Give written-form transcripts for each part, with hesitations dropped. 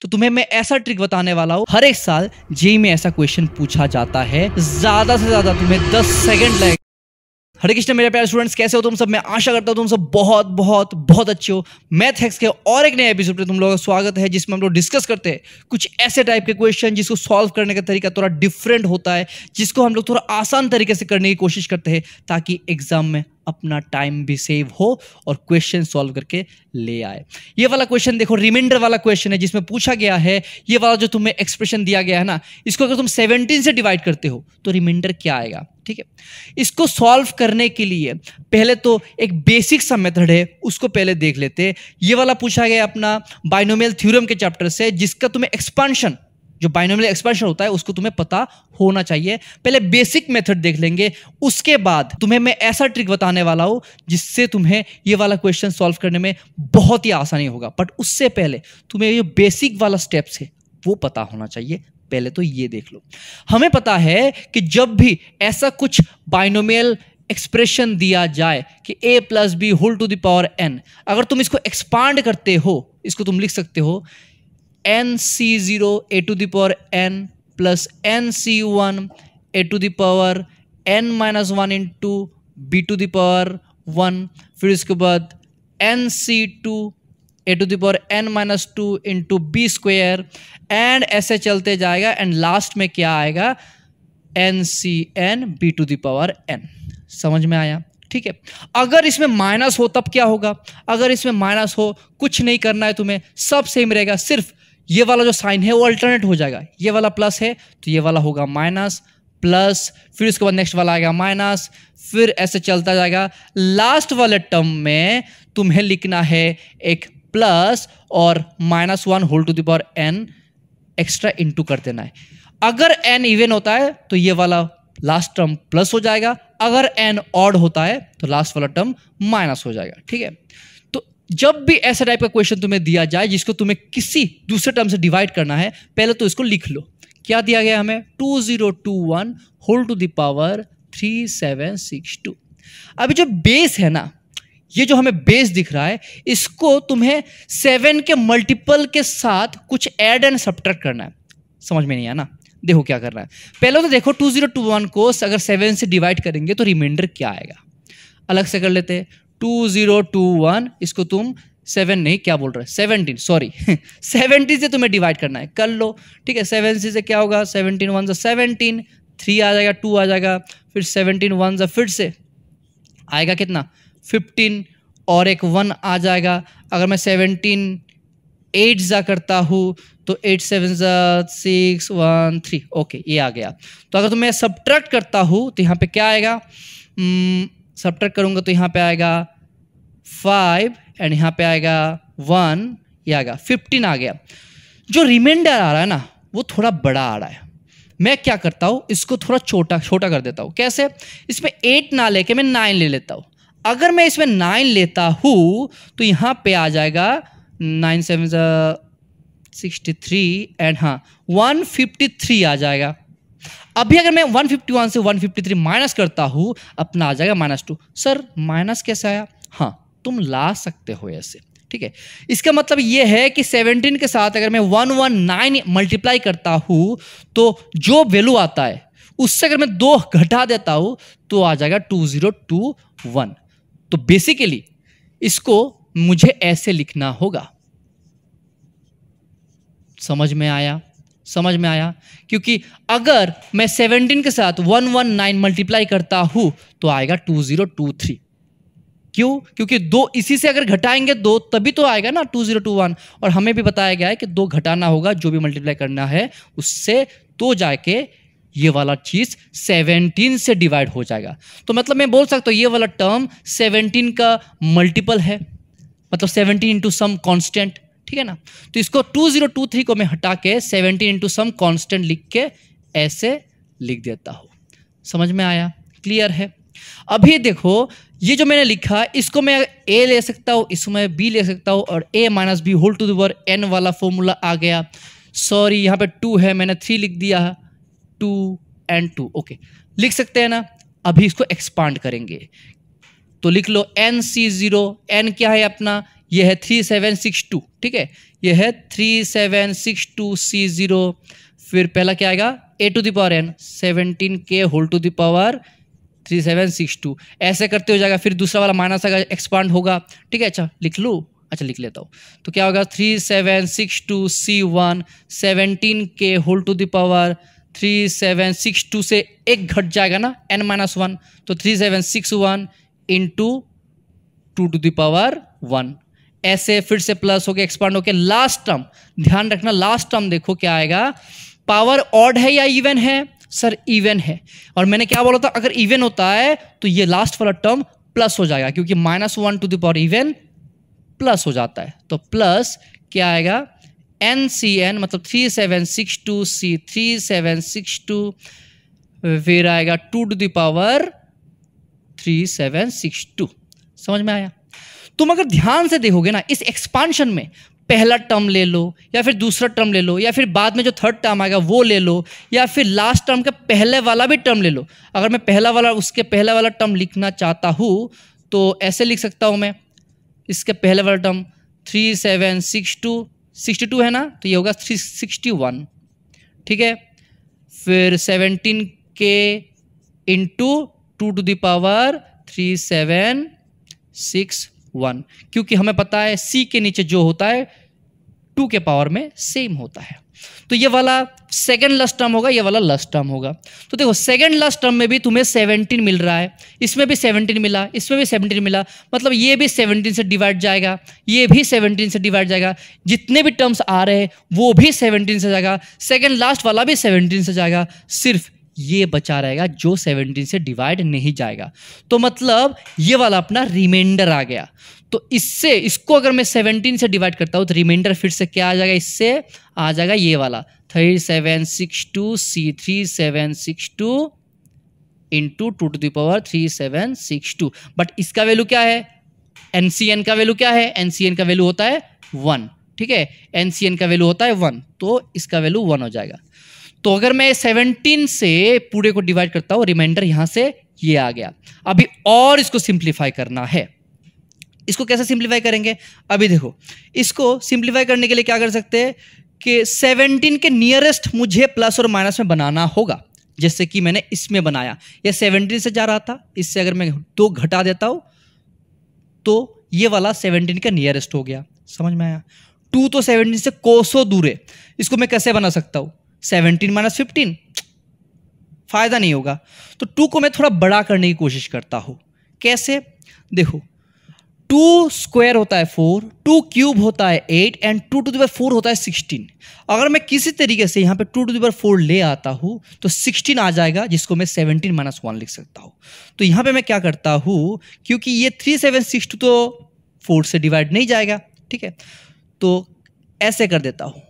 तो तुम्हें मैं ऐसा ट्रिक बताने वाला हूँ। हर एक साल जेईई में ऐसा क्वेश्चन पूछा जाता है, ज्यादा से ज्यादा तुम्हें 10 सेकंड लगेगा। हरे कृष्ण मेरे प्यारे स्टूडेंट्स, कैसे हो तुम सब? मैं आशा करता हूँ तुम सब बहुत बहुत बहुत अच्छे हो। मैथ हैक्स के और एक नए एपिसोड पे तुम लोगों का स्वागत है, जिसमें हम लोग डिस्कस करते हैं कुछ ऐसे टाइप के क्वेश्चन जिसको सॉल्व करने का तरीका थोड़ा डिफरेंट होता है, जिसको हम लोग थोड़ा आसान तरीके से करने की कोशिश करते हैं ताकि एग्जाम में अपना टाइम भी सेव हो और क्वेश्चन सॉल्व करके ले आए। ये वाला क्वेश्चन देखो, रिमाइंडर वाला क्वेश्चन है, जिसमें पूछा गया है ये वाला जो तुम्हें एक्सप्रेशन दिया गया है ना, इसको अगर तुम 17 से डिवाइड करते हो तो रिमाइंडर क्या आएगा। ठीक है, इसको सॉल्व करने के लिए पहले तो एक बेसिक सा मेथड है, उसको पहले देख लेते हैं। ये वाला पूछा गया अपना बाइनोमियल थ्योरम के चैप्टर से, जिसका तुम्हें एक्सपांशन, जो बाइनोमियल एक्सपेंशन होता है, उसको तुम्हें पता होना चाहिए। पहले बेसिक मेथड देख लेंगे, उसके बाद तुम्हें मैं ऐसा ट्रिक बताने वाला हूं जिससे तुम्हें ये वाला क्वेश्चन सॉल्व करने में बहुत ही आसानी होगा। बट उससे पहले तुम्हें ये बेसिक वाला स्टेप्स है वो पता होना चाहिए। पहले तो ये देख लो, हमें पता है कि जब भी ऐसा कुछ बाइनोमियल एक्सप्रेशन दिया जाए कि a plus B whole to the power n, अगर तुम इसको एक्सपांड करते हो, इसको तुम लिख सकते हो nc0 a to the power n plus nc1 a to the power n minus 1 into b to the power 1, फिर इसके बाद nc2 a to the power n minus 2 into B square, and ऐसे चलते जाएगा, एंड लास्ट में क्या आएगा, ncn b to the power n। समझ में आया? ठीक है, अगर इसमें माइनस हो तब क्या होगा? अगर इसमें माइनस हो, कुछ नहीं करना है तुम्हें, सब सेम रहेगा, सिर्फ ये वाला जो साइन है वो अल्टरनेट हो जाएगा। ये वाला प्लस है तो ये वाला होगा माइनस, प्लस, फिर उसके बाद नेक्स्ट वाला आएगा माइनस, फिर ऐसे चलता जाएगा। लास्ट वाले टर्म में तुम्हें लिखना है एक प्लस और -1 whole to the power n extra into कर देना है। अगर n इवन होता है तो ये वाला लास्ट टर्म प्लस हो जाएगा, अगर n ऑड होता है तो लास्ट वाला टर्म माइनस हो जाएगा। ठीक है, तो जब भी ऐसा टाइप का क्वेश्चन तुम्हें दिया जाए जिसको तुम्हें किसी दूसरे टर्म से डिवाइड करना है, पहले तो इसको लिख लो। क्या दिया गया हमें? 2021 होल टू द पावर 3762। अभी जो बेस है ना, ये जो हमें बेस दिख रहा है, इसको तुम्हें 7 के मल्टीपल के साथ कुछ ऐड एंड सब्ट्रैक्ट करना है। समझ में नहीं आया ना? देखो क्या करना है। पहले तो देखो 2021 को अगर 7 से डिवाइड करेंगे तो रिमाइंडर क्या आएगा, अलग से कर लेते हैं। 2021 इसको तुम 7 नहीं, क्या बोल रहे हैं, 17, सॉरी 70 से तुम्हें डिवाइड करना है, कर लो। ठीक है, 7 से क्या होगा, 17 1 17, 3 आ जाएगा, 2 आ जाएगा, फिर 17 1 फिर से आएगा कितना, 15, और एक 1 आ जाएगा। अगर मैं 17 8 जा करता हूँ तो 8 7 6 1 3, ओके ये आ गया। तो अगर तो मैं सब्ट्रैक्ट करता हूँ तो यहाँ पे क्या आएगा, सब्ट्रैक्ट करूँगा तो यहाँ पे आएगा 5 एंड यहाँ पे आएगा 1, ये आएगा 15 आ गया। जो रिमाइंडर आ रहा है ना वो थोड़ा बड़ा आ रहा है। मैं क्या करता हूँ, इसको थोड़ा छोटा कर देता हूँ। कैसे? इसमें 8 ना लेके मैं 9 ले लेता हूँ। अगर मैं इसमें 9 लेता हूँ तो यहाँ पे आ जाएगा 9 7 63 एंड हाँ 153 आ जाएगा। अभी अगर मैं 151 से 153 माइनस करता हूँ, अपना आ जाएगा -2। सर माइनस कैसे आया? हाँ, तुम ला सकते हो ऐसे। ठीक है, इसका मतलब ये है कि 17 के साथ अगर मैं 119 मल्टीप्लाई करता हूँ तो जो वैल्यू आता है उससे अगर मैं 2 घटा देता हूँ तो आ जाएगा 2021। तो बेसिकली इसको मुझे ऐसे लिखना होगा। समझ में आया? समझ में आया? क्योंकि अगर मैं 17 के साथ 119 मल्टीप्लाई करता हूं तो आएगा 2023। क्यों? क्योंकि 2 इसी से अगर घटाएंगे 2 तभी तो आएगा ना 2021, और हमें भी बताया गया है कि 2 घटाना होगा, जो भी मल्टीप्लाई करना है उससे, तो जाके ये वाला चीज 17 से डिवाइड हो जाएगा। तो मतलब मैं बोल सकता हूँ ये वाला टर्म 17 का मल्टीपल है, मतलब 17 इंटू सम कॉन्स्टेंट। ठीक है ना? तो इसको 2023 को मैं हटा के 17 इंटू सम कॉन्स्टेंट लिख के ऐसे लिख देता हूँ। समझ में आया? क्लियर है? अभी देखो ये जो मैंने लिखा, इसको मैं a ले सकता हूँ, इसमें b ले सकता हूँ, और a minus B whole to the power n वाला फॉर्मूला आ गया। सॉरी यहाँ पे 2 है, मैंने 3 लिख दिया, 2 and 2, ओके लिख सकते हैं ना। अभी इसको एक्सपांड करेंगे तो लिख लो nc0, n क्या है अपना, ये है 3762, ठीक है, ये है 3762C0, फिर पहला क्या आएगा a to the power n 17k whole to the power 3762, ऐसे करते हो जाएगा। फिर दूसरा वाला माइनस आएगा, एक्सपांड होगा, ठीक है। अच्छा लिख लूँ, अच्छा लिख लेता हूँ, तो क्या होगा 3762C1 17k whole to the power 3762 से एक घट जाएगा ना n-1, तो 3761 इंटू 2 टू द पावर 1, ऐसे फिर से प्लस होके एक्सपांड होके लास्ट टर्म, ध्यान रखना लास्ट टर्म देखो क्या आएगा, पावर ऑड है या इवन है, सर इवन है, और मैंने क्या बोला था अगर इवन होता है तो ये लास्ट वाला टर्म प्लस हो जाएगा, क्योंकि -1 to the power even plus हो जाता है, तो प्लस क्या आएगा NCN मतलब 3762C 3762, फिर आएगा 2 टू द पावर 3762। समझ में आया? तुम अगर ध्यान से देखोगे ना इस एक्सपांशन में पहला टर्म ले लो या फिर दूसरा टर्म ले लो या फिर बाद में जो थर्ड टर्म आएगा वो ले लो या फिर लास्ट टर्म का पहले वाला भी टर्म ले लो। अगर मैं पहला वाला उसके पहले वाला टर्म लिखना चाहता हूँ तो ऐसे लिख सकता हूँ मैं, इसके पहले वाला टर्म 3762 है ना, तो ये होगा 361, ठीक है। फिर 17k into 2 to the power 3761, क्योंकि हमें पता है c के नीचे जो होता है 2 के पावर में सेम होता है, तो ये वाला सेकंड लास्ट टर्म होगा, ये वाला लास्ट टर्म होगा। तो देखो सेकंड लास्ट टर्म में भी तुम्हें 17 मिल रहा है, इसमें भी 17 मिला, इसमें भी 17 मिला, मतलब ये भी 17 से डिवाइड जाएगा, ये भी 17 से डिवाइड जाएगा, जितने भी टर्म्स आ रहे हैं वो भी 17 से जाएगा, सेकंड लास्ट वाला भी 17 से जाएगा, सिर्फ ये बचा रहेगा जो 17 से डिवाइड नहीं जाएगा। तो मतलब ये वाला अपना रिमाइंडर आ गया। तो इससे इसको अगर मैं 17 से डिवाइड करता हूं तो रिमाइंडर फिर से क्या आ जाएगा, इससे आ जाएगा ये वाला 3762C 3762 into 2 to the power 3762। But इसका वैल्यू क्या है, NCN का वैल्यू क्या है, NCN का वैल्यू होता है 1, ठीक है, NCN का वैल्यू होता है 1, तो इसका वैल्यू 1 हो जाएगा। तो अगर मैं 17 से पूरे को डिवाइड करता हूं, रिमाइंडर यहां से ये आ गया। अभी और इसको सिंप्लीफाई करना है। इसको कैसे सिंप्लीफाई करेंगे, अभी देखो इसको सिंप्लीफाई करने के लिए क्या कर सकते हैं कि 17 के नियरेस्ट मुझे प्लस और माइनस में बनाना होगा, जैसे कि मैंने इसमें बनाया, ये 17 से जा रहा था, इससे अगर मैं 2 घटा देता हूं तो ये वाला 17 का नियरेस्ट हो गया। समझ में आया? 2 तो 17 से कोसों दूर है, इसको मैं कैसे बना सकता हूं, 17 - 15, फायदा नहीं होगा, तो 2 को मैं थोड़ा बड़ा करने की कोशिश करता हूं। कैसे, देखो 2 स्क्वायर होता है 4, 2 क्यूब होता है 8 एंड 2 टू द पावर 4 होता है 16। अगर मैं किसी तरीके से यहाँ पे 2 टू द पावर 4 ले आता हूँ तो 16 आ जाएगा, जिसको मैं 17 - 1 लिख सकता हूँ। तो यहाँ पे मैं क्या करता हूँ, क्योंकि ये 3762 तो 4 से डिवाइड नहीं जाएगा, ठीक है, तो ऐसे कर देता हूँ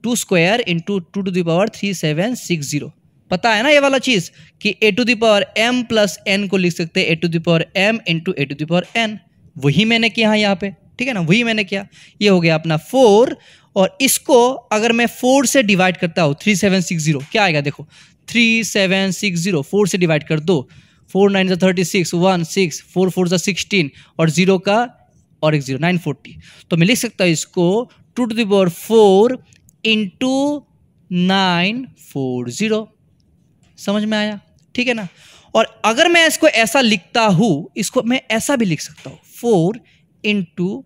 2 square into 2 to the power 3760। पता है ना ये वाला चीज़ कि a to the power m plus n को लिख सकते हैं a to the power m into a to the power n। वही मैंने किया यहाँ पे, ठीक है ना, वही मैंने किया। ये हो गया अपना 4, और इसको अगर मैं 4 से डिवाइड करता हूँ 3760, क्या आएगा देखो 3760, 4 से डिवाइड कर दो, 4 9 = 36, 1 6, 4 4 = 16 और 0 का और एक 0 940। तो मैं लिख सकता हूँ इसको 2 टू द पावर 4 इंटू 940। समझ में आया? ठीक है ना। और अगर मैं इसको ऐसा लिखता हूं, इसको मैं ऐसा भी लिख सकता हूं 4 इंटू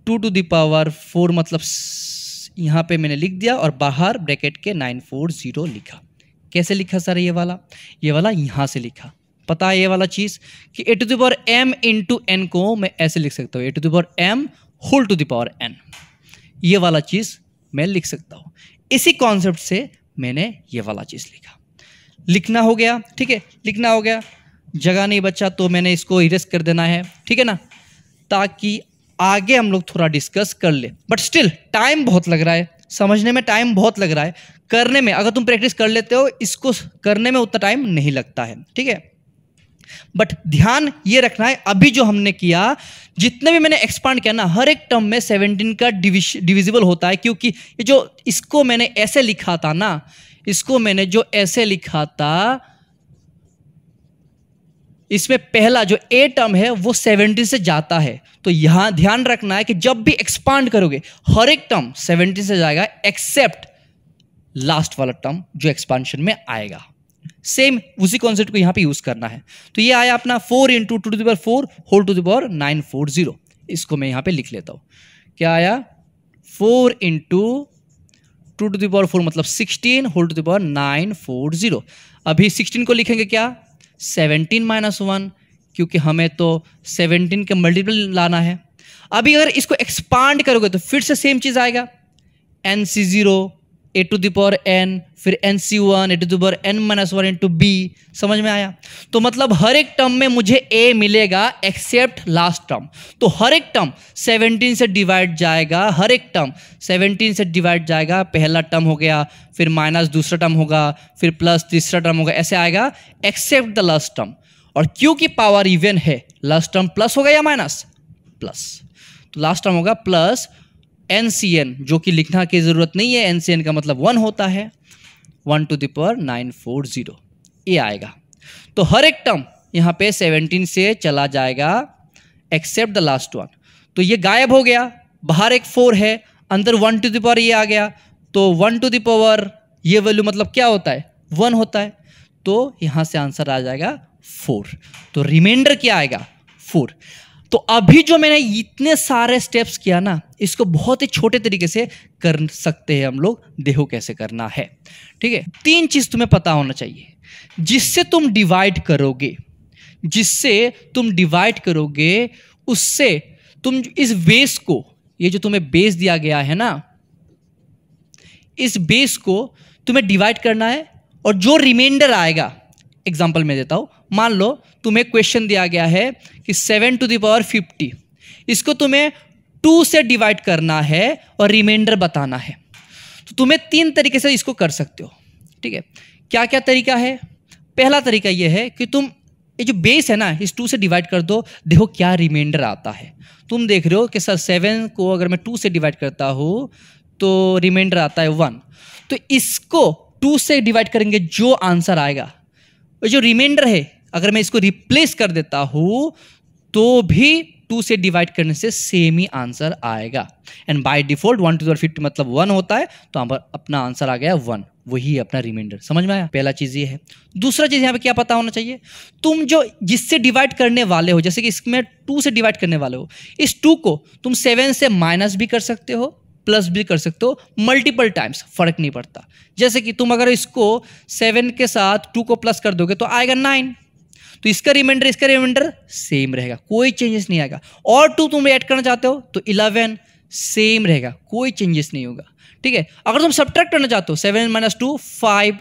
2 टू द पावर 4, मतलब यहां पे मैंने लिख दिया और बाहर ब्रैकेट के 940 लिखा। कैसे लिखा सर ये वाला यहां से लिखा। पता है ये वाला चीज कि a to the power m into n को मैं ऐसे लिख सकता हूं a to the power m whole to the power n। ये वाला चीज मैं लिख सकता हूं। इसी कॉन्सेप्ट से मैंने ये वाला चीज लिखा। लिखना हो गया, ठीक है, लिखना हो गया, जगह नहीं बचा तो मैंने इसको इरेज कर देना है, ठीक है ना, ताकि आगे हम लोग थोड़ा डिस्कस कर ले। बट स्टिल टाइम बहुत लग रहा है, समझने में टाइम बहुत लग रहा है, करने में अगर तुम प्रैक्टिस कर लेते हो इसको करने में उतना टाइम नहीं लगता है, ठीक है। बट ध्यान ये रखना है, अभी जो हमने किया, जितने भी मैंने एक्सपांड किया ना, हर एक टर्म में 17 का डिविजिबल होता है, क्योंकि ये जो इसको मैंने ऐसे लिखा था ना, इसको मैंने जो ऐसे लिखा था, इसमें पहला जो ए टर्म है वो 17 से जाता है, तो यहां ध्यान रखना है कि जब भी एक्सपांड करोगे हर एक टर्म 17 से जाएगा एक्सेप्ट लास्ट वाला टर्म जो एक्सपांशन में आएगा। सेम उसी कॉन्सेप्ट को यहां पे यूज करना है। तो ये आया अपना 4 into 2 to the power 4 whole to the power 940। इसको मैं यहां पे लिख लेता हूं, क्या आया 4 इंटू 2 टू द पावर 4 मतलब 16 होल टू द पावर 940। अभी 16 को लिखेंगे क्या 17 माइनस 1, क्योंकि हमें तो 17 के मल्टीपल लाना है। अभी अगर इसको एक्सपांड करोगे तो फिर से सेम चीज आएगा, NC0 a to the power n, फिर NC1 a to the power n minus 1 into b। समझ में आया? तो मतलब हर एक टर्म में मुझे a मिलेगा एक्सेप्ट लास्ट टर्म। तो हर एक टर्म 17 से डिवाइड जाएगा, हर एक टर्म 17 से डिवाइड जाएगा। पहला टर्म हो गया, फिर माइनस दूसरा टर्म होगा, फिर प्लस तीसरा टर्म होगा, ऐसे आएगा एक्सेप्ट द लास्ट टर्म। और क्योंकि पावर इवन है, लास्ट टर्म प्लस होगा या माइनस? प्लस। तो लास्ट टर्म होगा प्लस NCN, जो कि लिखना की जरूरत नहीं है, NCN का मतलब 1 होता है, 1 टू द पावर 940 ये आएगा। तो हर एक टर्म यहाँ पे 17 से चला जाएगा एक्सेप्ट द लास्ट वन। तो ये गायब हो गया, बाहर एक 4 है, अंदर 1 टू द पावर ये आ गया, तो 1 टू द पावर ये वैल्यू मतलब क्या होता है 1 होता है। तो यहाँ से आंसर आ जाएगा 4। तो रिमाइंडर क्या आएगा 4। तो अभी जो मैंने इतने सारे स्टेप्स किया ना, इसको बहुत ही छोटे तरीके से कर सकते हैं हम लोग। देखो कैसे करना है, ठीक है। 3 चीज तुम्हें पता होना चाहिए जिससे तुम डिवाइड करोगे, उससे तुम इस बेस को, ये जो तुम्हें बेस दिया गया है ना, इस बेस को तुम्हें डिवाइड करना है। और जो रिमाइंडर आएगा, एग्जांपल मैं देता हूं, मान लो तुम्हें क्वेश्चन दिया गया है कि 7 टू द पावर 50, इसको तुम्हें 2 से डिवाइड करना है और रिमाइंडर बताना है। तो तुम्हें 3 तरीके से इसको कर सकते हो, ठीक है। क्या क्या तरीका है? पहला तरीका यह है कि तुम ये जो बेस है ना, इस 2 से डिवाइड कर दो, देखो क्या रिमाइंडर आता है। तुम देख रहे हो कि सर 7 को अगर मैं 2 से डिवाइड करता हूं तो रिमाइंडर आता है 1। तो इसको 2 से डिवाइड करेंगे, जो आंसर आएगा, जो रिमाइंडर है, अगर मैं इसको रिप्लेस कर देता हूं तो भी 2 से डिवाइड करने से सेम ही आंसर आएगा। And by default 1 to the power 50 मतलब 1 होता है, तो अपना आंसर आ गया 1, वही अपना रिमाइंडर। समझ में आया? पहला चीज ये है। दूसरा चीज यहाँ पे क्या पता होना चाहिए, तुम जो जिससे डिवाइड करने वाले हो, जैसे कि इसमें 2 से डिवाइड करने वाले हो, इस 2 को तुम 7 से माइनस भी कर सकते हो, प्लस भी कर सकते हो, मल्टीपल टाइम्स, फर्क नहीं पड़ता। जैसे कि तुम अगर इसको 7 के साथ 2 को प्लस कर दोगे तो आएगा 9, तो इसका रिमाइंडर सेम रहेगा, कोई चेंजेस नहीं आएगा। और 2 तुम ऐड करना चाहते हो तो 11 सेम रहेगा, कोई चेंजेस नहीं होगा, ठीक है। अगर तुम सब्ट्रैक्ट करना चाहते हो 7 माइनस 2 5,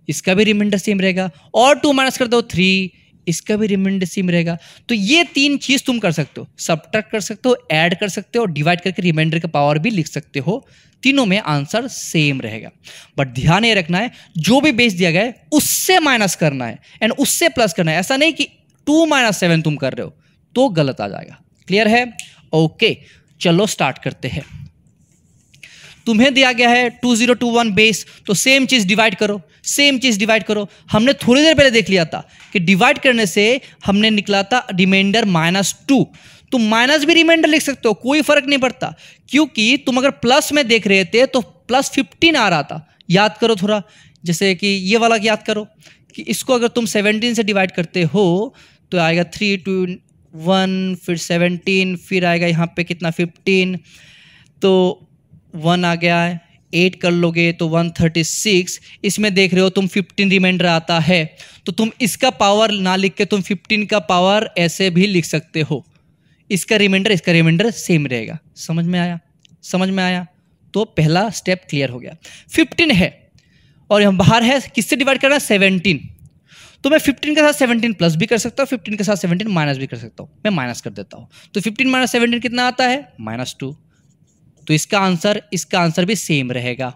इसका भी रिमाइंडर सेम रहेगा। और 2 माइनस कर दो 3, इसका भी रिमाइंडर सेम रहेगा। तो ये 3 चीज तुम कर सकते हो, सब्ट्रैक्ट कर सकते हो, ऐड कर सकते हो, डिवाइड करके रिमाइंडर का पावर भी लिख सकते हो। तीनों में आंसर सेम रहेगा। बट ध्यान ये रखना है, जो भी बेस दिया गया है उससे माइनस करना है एंड उससे प्लस करना है। ऐसा नहीं कि 2 माइनस 7 तुम कर रहे हो तो गलत आ जाएगा। क्लियर है? ओके, चलो स्टार्ट करते हैं। तुम्हें दिया गया है 2021 बेस, तो सेम चीज डिवाइड करो। हमने थोड़ी देर पहले देख लिया था कि डिवाइड करने से हमने निकला था रिमाइंडर -2। तुम माइनस भी रिमाइंडर लिख सकते हो, कोई फर्क नहीं पड़ता, क्योंकि तुम अगर प्लस में देख रहे थे तो +15 आ रहा था। याद करो थोड़ा, जैसे कि ये वाला याद करो कि इसको अगर तुम 17 से डिवाइड करते हो तो आएगा 3 2 1, फिर 17, फिर आएगा यहाँ पे कितना 15, तो 1 आ गया है, 8 कर लोगे तो 136। इसमें देख रहे हो तुम 15 रिमाइंडर आता है, तो तुम इसका पावर ना लिख के तुम 15 का पावर ऐसे भी लिख सकते हो। इसका रिमाइंडर सेम रहेगा। समझ में आया? तो पहला स्टेप क्लियर हो गया। 15 है और यहाँ बाहर है, किससे डिवाइड करना है 17, तो मैं 15 के साथ 17 प्लस भी कर सकता हूँ, 15 के साथ 17 माइनस भी कर सकता हूँ। मैं माइनस कर देता हूँ, तो 15 माइनस 17 कितना आता है -2। तो इसका आंसर भी सेम रहेगा।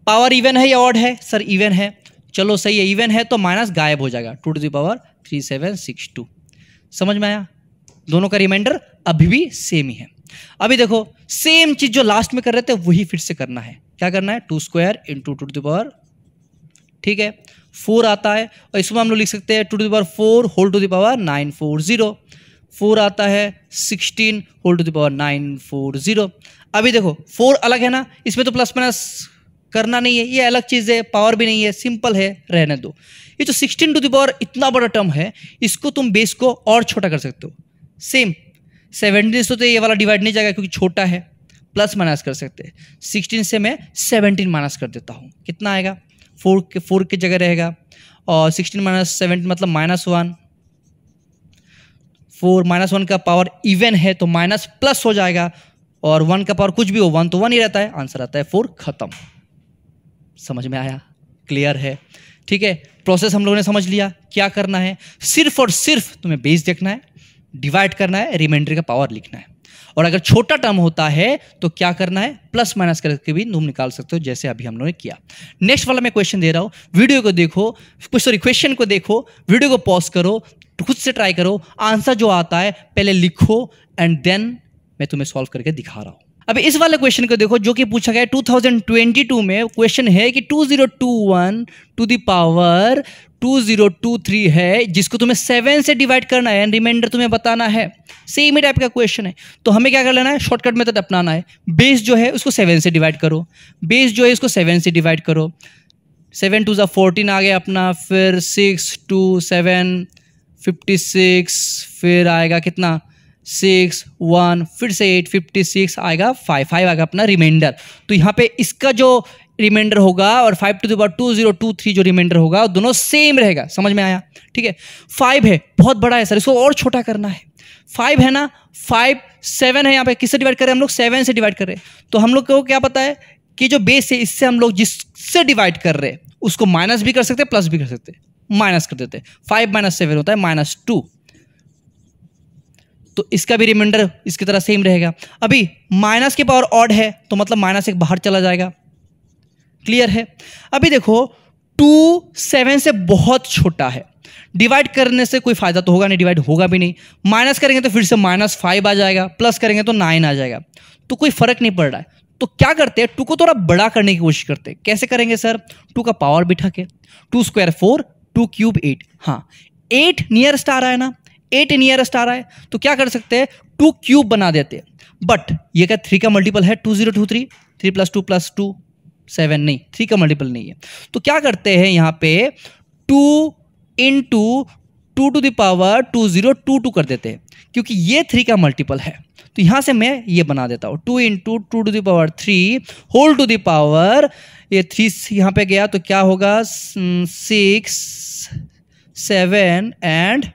पावर इवन है या ऑड है? सर इवन है। चलो सही है, इवन है तो माइनस गायब हो जाएगा, 2 टू द पावर 3762। समझ में आया? दोनों का रिमाइंडर अभी भी सेम ही है। अभी देखो सेम चीज जो लास्ट में कर रहे थे वही फिर से करना है। क्या करना है? 2 square into 2 to the power ठीक है, 4 आता है और इसको हम लोग लिख सकते हैं 2 to the power 4 whole to the power 940। 4 आता है 16 होल टू द पावर 940। अभी देखो 4 अलग है ना, इसमें तो प्लस माइनस करना नहीं है, ये अलग चीज़ है, पावर भी नहीं है, सिंपल है, रहने दो। ये जो 16 टू द पावर इतना बड़ा टर्म है, इसको तुम बेस को और छोटा कर सकते हो। सेम 17 से तो ये वाला डिवाइड नहीं जाएगा क्योंकि छोटा है, प्लस माइनस कर सकते हैं। 16 से मैं 17 माइनस कर देता हूँ, कितना आएगा, 4 की जगह रहेगा, और 16 माइनस 17 मतलब -1। 4 -1 का पावर इवन है तो माइनस प्लस हो जाएगा, और 1 का पावर कुछ भी हो 1 तो 1 ही रहता है, आंसर आता है 4। खत्म। समझ में आया, क्लियर है, ठीक है। प्रोसेस हम लोगों ने समझ लिया, क्या करना है, सिर्फ और सिर्फ तुम्हें बेस देखना है, डिवाइड करना है, रिमाइंडर का पावर लिखना है, और अगर छोटा टर्म होता है तो क्या करना है, प्लस माइनस करके भी तुम निकाल सकते हो, जैसे अभी हम लोगों ने किया। नेक्स्ट वाला मैं क्वेश्चन दे रहा हूं, वीडियो को देखो, सॉरी क्वेश्चन को देखो, वीडियो को पॉज करो, खुद से ट्राई करो, आंसर जो आता है पहले लिखो एंड देन मैं तुम्हें सॉल्व करके दिखा रहा हूं। अभी इस वाले क्वेश्चन को देखो, जो कि पूछा गया 2022 में क्वेश्चन है कि 2021 टू द पावर 2023 है, जिसको तुम्हें 7 से डिवाइड करना है, रिमाइंडर तुम्हें बताना है। सेम ही टाइप का क्वेश्चन है, तो हमें क्या कर लेना है, शॉर्टकट मेथड अपनाना है। बेस जो है उसको 7 से डिवाइड करो, बेस जो है इसको 7 से डिवाइड करो। 7 2 14 आ गया अपना, फिर 6 2 7 56, फिर आएगा कितना 6 1, फिर से 8 56 आएगा, 5 आएगा अपना रिमाइंडर। तो यहाँ पे इसका जो रिमाइंडर होगा और 5 to the power 2023 जो रिमाइंडर होगा दोनों सेम रहेगा। समझ में आया, ठीक है। 5 है, बहुत बड़ा है सर, इसको और छोटा करना है। 5 है ना, 5 7 है, यहाँ पे किससे डिवाइड कर रहे हैं हम लोग, 7 से डिवाइड कर रहे हैं। तो हम लोग को क्या पता है कि जो बेस है इससे हम लोग जिससे डिवाइड कर रहे हैं उसको माइनस भी कर सकते हैं, प्लस भी कर सकते हैं, माइनस कर देते हैं। 5 - 7 होता है -2, तो इसका भी रिमाइंडर इसकी तरह सेम रहेगा। अभी माइनस के पावर ऑड है तो मतलब -1 बाहर चला जाएगा, क्लियर है। अभी देखो 2 7 से बहुत छोटा है, डिवाइड करने से कोई फायदा तो होगा नहीं, डिवाइड होगा भी नहीं। माइनस करेंगे तो फिर से -5 आ जाएगा, प्लस करेंगे तो 9 आ जाएगा, तो कोई फर्क नहीं पड़ रहा है। तो क्या करते हैं, 2 को थोड़ा बड़ा करने की कोशिश करते हैं। कैसे करेंगे सर, 2 का पावर बिठा के, 2 स्क्वायर 4, 2 क्यूब 8। हाँ 8 नियरेस्ट आ रहा है ना, 8 नियरेस्ट आ रहा है, तो क्या कर सकते हैं, 2 क्यूब बना देते हैं। बट ये क्या 3 का मल्टीपल है, 2023, 3 + 2 + 2 7 नहीं, 3 का मल्टीपल नहीं है। तो क्या करते हैं यहाँ पे 2 × 2 to the power 2022 कर देते हैं, क्योंकि ये 3 का मल्टीपल है। तो यहाँ से मैं ये बना देता हूँ 2 × 2 to the power 3 whole to the power, ये 3 यहाँ पे गया तो क्या होगा 6 7 and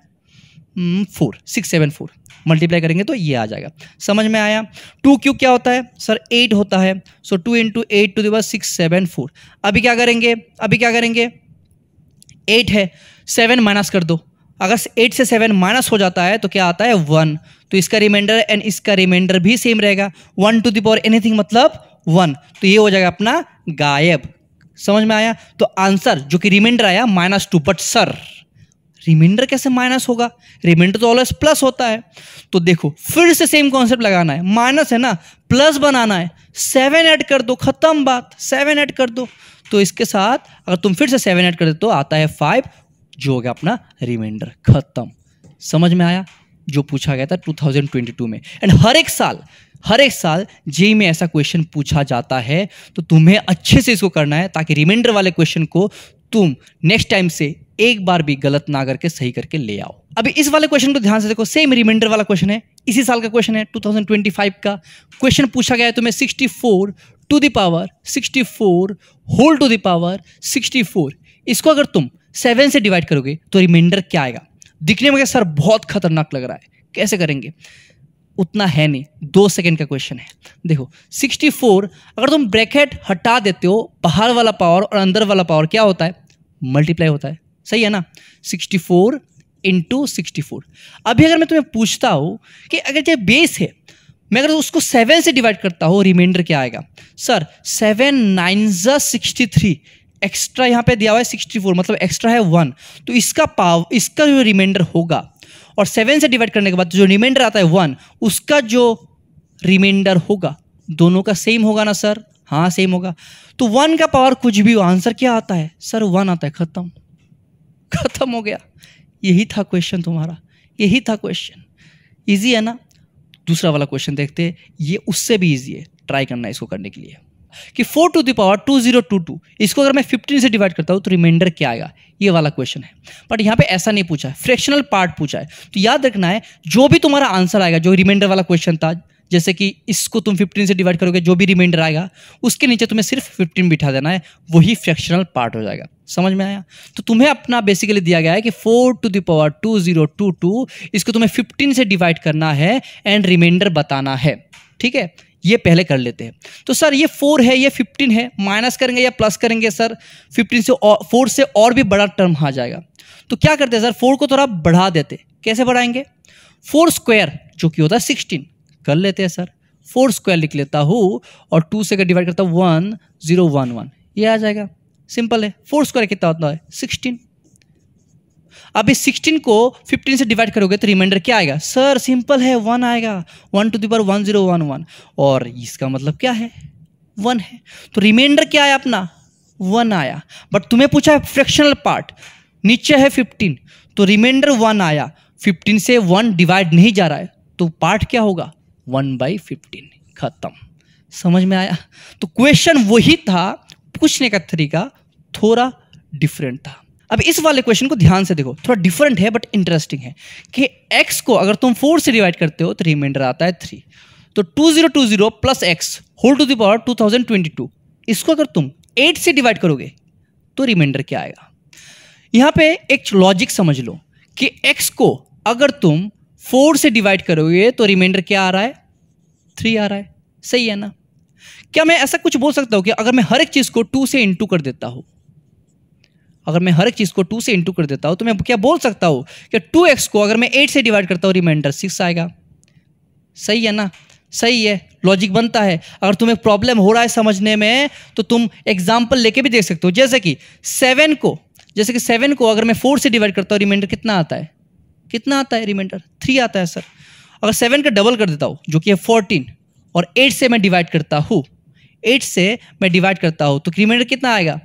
4, 6 7 4 मल्टीप्लाई करेंगे तो ये आ जाएगा। समझ में आया। 2 क्यूब क्या होता है सर, 8 होता है। सो 2 × 8 to the power 6 7 4। अभी क्या करेंगे, 8 है, 7 माइनस कर दो। अगर 8 से 7 माइनस हो जाता है तो क्या आता है 1, तो इसका रिमाइंडर एंड इसका रिमाइंडर भी सेम रहेगा। 1 to the power एनीथिंग मतलब 1, तो ये हो जाएगा अपना गायब। समझ में आया। तो आंसर जो कि रिमाइंडर आया -2, बट सर रिमाइंडर कैसे माइनस होगा, रिमाइंडर तो ऑलवेज प्लस होता है। तो देखो फिर से सेम कॉन्सेप्ट लगाना है, माइनस है ना, प्लस बनाना है, 7 ऐड कर दो, खत्म बात, 7 ऐड कर दो। तो इसके साथ अगर तुम फिर से 7 ऐड कर दो तो आता है 5, जो हो गया अपना रिमाइंडर, खत्म। समझ में आया, जो पूछा गया था 2022 में। एंड हर एक साल जेईई में ऐसा क्वेश्चन पूछा जाता है, तो तुम्हें अच्छे से इसको करना है ताकि रिमाइंडर वाले क्वेश्चन को तुम नेक्स्ट टाइम से एक बार भी गलत ना करके सही करके ले आओ। अभी इस वाले क्वेश्चन को ध्यान से देखो, सेम रिमाइंडर वाला क्वेश्चन है, इसी साल का क्वेश्चन है, 2025 का क्वेश्चन पूछा गया है तुम्हें 64 to the power 64 whole to the power 64। इसको अगर तुम 7 से डिवाइड करोगे तो रिमाइंडर क्या आएगा। दिखने में सर बहुत खतरनाक लग रहा है, कैसे करेंगे, उतना है नहीं, 2 सेकंड का क्वेश्चन है। देखो 64 अगर तुम ब्रैकेट हटा देते हो, बाहर वाला पावर और अंदर वाला पावर क्या होता है, मल्टीप्लाई होता है, सही है ना। 64 × 64। अभी अगर मैं तुम्हें पूछता हूं कि अगर ये बेस है, मैं अगर उसको 7 से डिवाइड करता हूं, रिमाइंडर क्या आएगा सर, 7 9 63, एक्स्ट्रा यहाँ पे दिया हुआ है 64, मतलब एक्स्ट्रा है 1, तो इसका जो रिमाइंडर होगा और 7 से डिवाइड करने के बाद जो रिमाइंडर आता है 1, उसका जो रिमाइंडर होगा दोनों का सेम होगा ना सर। हाँ सेम होगा। तो 1 का पावर कुछ भी हो, आंसर क्या आता है सर 1 आता है, खत्म, खत्म हो गया। यही था क्वेश्चन तुम्हारा, यही था क्वेश्चन। इजी है ना। दूसरा वाला क्वेश्चन देखते हैं, ये उससे भी इजी है, ट्राई करना इसको करने के लिए कि 4 टू द पावर 2022 इसको अगर मैं 15 से डिवाइड करता हूं तो रिमाइंडर क्या आएगा, ये वाला क्वेश्चन है। बट यहाँ पे ऐसा नहीं पूछा है, फ्रैक्शनल पार्ट पूछा है। तो याद रखना है जो भी तुम्हारा आंसर आएगा, जो रिमाइंडर वाला क्वेश्चन था, जैसे कि इसको तुम 15 से डिवाइड करोगे, जो भी रिमाइंडर आएगा उसके नीचे तुम्हें सिर्फ 15 बिठा देना है, वही फ्रैक्शनल पार्ट हो जाएगा। समझ में आया। तो तुम्हें अपना बेसिकली दिया गया है कि 4 टू द पावर 2022 इसको तुम्हें 15 से डिवाइड करना है एंड रिमाइंडर बताना है। ठीक है, ये पहले कर लेते हैं। तो सर ये 4 है, ये 15 है, माइनस करेंगे या प्लस करेंगे सर, 15 से 4 से और भी बड़ा टर्म आ जाएगा। तो क्या करते हैं सर, 4 को थोड़ा बढ़ा देते। कैसे बढ़ाएंगे, 4 स्क्वायर जो कि होता है 16 कर लेते हैं सर। 4 स्क्वायर लिख लेता हूँ और 2 से डिवाइड करता हूँ 1011, ये आ जाएगा। सिंपल है। 4 स्क्वायर कितना होता है 16। अब इस 16 को 15 से डिवाइड करोगे तो रिमाइंडर क्या आएगा सर, सिंपल है 1 आएगा, 1 टू द पावर 1011। और इसका मतलब क्या है 1 है, तो रिमाइंडर क्या आया अपना 1 आया। बट तुम्हें पूछा है फ्रैक्शनल पार्ट, नीचे है 15 तो रिमाइंडर 1 आया, 15 से 1 डिवाइड नहीं जा रहा है तो पार्ट क्या होगा 1/15, खत्म। समझ में आया। तो क्वेश्चन वही था, पूछने का तरीका थोड़ा डिफरेंट था। अब इस वाले क्वेश्चन को ध्यान से देखो, थोड़ा डिफरेंट है बट इंटरेस्टिंग है कि x को अगर तुम 4 से डिवाइड करते हो तो रिमाइंडर आता है 3। तो 2020 plus x whole to the power 2022 इसको अगर तुम 8 से डिवाइड करोगे तो रिमाइंडर क्या आएगा। यहां पे एक लॉजिक समझ लो कि x को अगर तुम 4 से डिवाइड करोगे तो रिमाइंडर क्या आ रहा है 3 आ रहा है। सही है ना। क्या मैं ऐसा कुछ बोल सकता हूं कि अगर मैं हर एक चीज को 2 से इंटू कर देता हूं, अगर मैं हर एक चीज को 2 से इंटू कर देता हूं तो मैं क्या बोल सकता हूं कि 2x को अगर मैं 8 से डिवाइड करता हूं रिमाइंडर 6 आएगा। सही है ना, सही है, लॉजिक बनता है। अगर तुम्हें प्रॉब्लम हो रहा है समझने में तो तुम एग्जांपल लेके भी देख सकते हो। जैसे कि 7 को अगर मैं 4 से डिवाइड करता हूं रिमाइंडर कितना आता है, कितना आता है रिमाइंडर 3 आता है सर। अगर 7 का डबल कर देता हूं जो कि है 14 और 8 से मैं डिवाइड करता हूं, 8 से मैं डिवाइड करता हूं तो रिमाइंडर कितना आएगा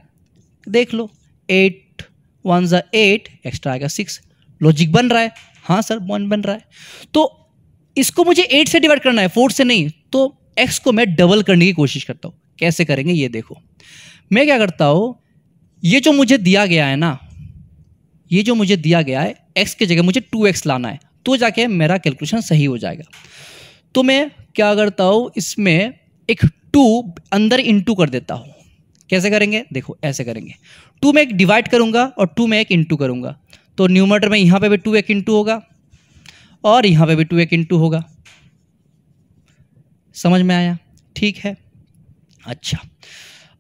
देख लो, 8 1 8 एक्स्ट्रा आएगा 6। लॉजिक बन रहा है, हाँ सर 1 बन रहा है। तो इसको मुझे 8 से डिवाइड करना है 4 से नहीं, तो x को मैं डबल करने की कोशिश करता हूं। कैसे करेंगे ये देखो, मैं क्या करता हूं, ये जो मुझे दिया गया है ना, ये जो मुझे दिया गया है x की जगह मुझे 2x लाना है तो जाके मेरा कैलकुलेशन सही हो जाएगा। तो मैं क्या करता हूं, इसमें एक 2 अंदर इंटू कर देता हूं। कैसे करेंगे देखो, ऐसे करेंगे, 2 में एक डिवाइड करूंगा और 2 में एक इंटू करूंगा तो न्यूमरेटर में यहां पे भी 2 एक इंटू होगा और यहां पे भी 2 एक इंटू होगा। समझ में आया, ठीक है। अच्छा,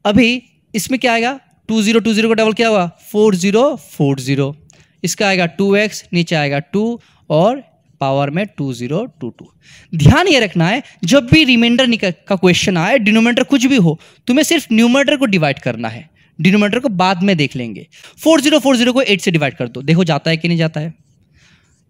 अभी इसमें क्या आएगा 2020 का डबल क्या होगा 4040, इसका आएगा 2x, नीचे आएगा 2 और पावर में 2022। ध्यान ये रखना है जब भी रिमाइंडर का क्वेश्चन आए, डिनोमिनेटर कुछ भी हो, तुम्हें सिर्फ न्यूमरेटर को डिवाइड करना है, डिनोमिनेटर को बाद में देख लेंगे। 4040 को 8 से डिवाइड कर दो, देखो जाता है कि नहीं जाता है।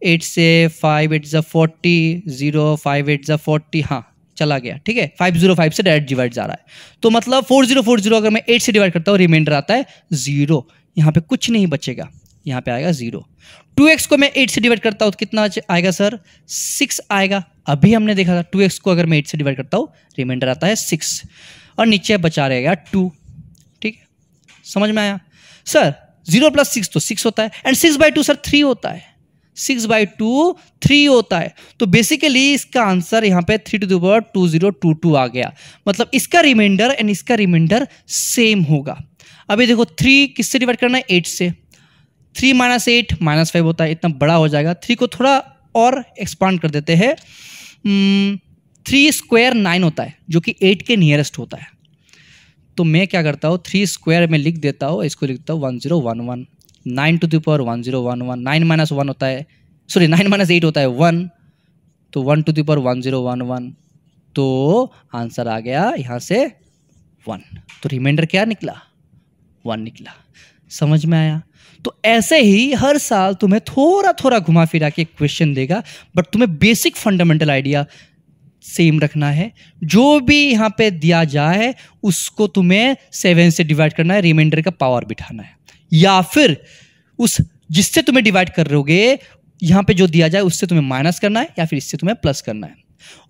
8 से 5 8 जा 40, 0 5 8 जा 40, हाँ चला गया, ठीक है। 505 से डायरेक्ट डिवाइड जा रहा है तो मतलब 4040 अगर मैं 8 से डिवाइड करता हूँ रिमाइंडर आता है 0। यहाँ पे कुछ नहीं बचेगा, यहाँ पे आएगा 0। 2x को मैं 8 से डिवाइड करता हूँ तो कितना आएगा सर 6 आएगा। अभी हमने देखा था 2x को अगर मैं 8 से डिवाइड करता हूँ रिमाइंडर आता है 6 और नीचे बचा रहेगा 2। ठीक है, समझ में आया सर। 0 + 6 तो 6 होता है एंड 6/2 सर 3 होता है, 6/2 3 होता है। तो बेसिकली इसका आंसर यहाँ पे 3 टू द पावर 2022 आ गया। मतलब इसका रिमाइंडर एंड इसका रिमाइंडर सेम होगा। अभी देखो 3 किससे डिवाइड करना है 8 से, 3 - 8 -5 होता है, इतना बड़ा हो जाएगा। 3 को थोड़ा और एक्सपांड कर देते हैं, 3 स्क्वायर 9 होता है जो कि 8 के नियरेस्ट होता है। तो मैं क्या करता हूँ 3 स्क्वायर में लिख देता हूँ, इसको लिखता हूँ 1011, 9 टू द पावर 1011, 9 - 1 होता है, सॉरी 9 - 8 होता है 1, तो 1 टू द पावर 1011, तो आंसर आ गया यहाँ से 1। तो रिमाइंडर क्या निकला 1 निकला। समझ में आया। तो ऐसे ही हर साल तुम्हें थोड़ा थोड़ा घुमा फिरा के क्वेश्चन देगा, बट तुम्हें बेसिक फंडामेंटल आइडिया सेम रखना है। जो भी यहाँ पे दिया जाए उसको तुम्हें 7 से डिवाइड करना है, रिमाइंडर का पावर बिठाना है, या फिर उस जिससे तुम्हें डिवाइड कर रहोगे यहाँ पे जो दिया जाए उससे तुम्हें माइनस करना है, या फिर इससे तुम्हें प्लस करना है।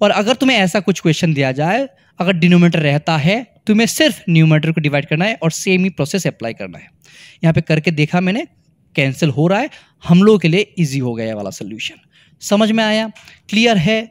और अगर तुम्हें ऐसा कुछ क्वेश्चन दिया जाए, अगर डिनोमिनेटर रहता है, तुम्हें सिर्फ न्यूमरेटर को डिवाइड करना है और सेम ही प्रोसेस अप्लाई करना है। यहाँ पे करके देखा मैंने, कैंसिल हो रहा है। हम लोगों के लिए इजी हो गया ये वाला सोल्यूशन। समझ में आया? क्लियर है?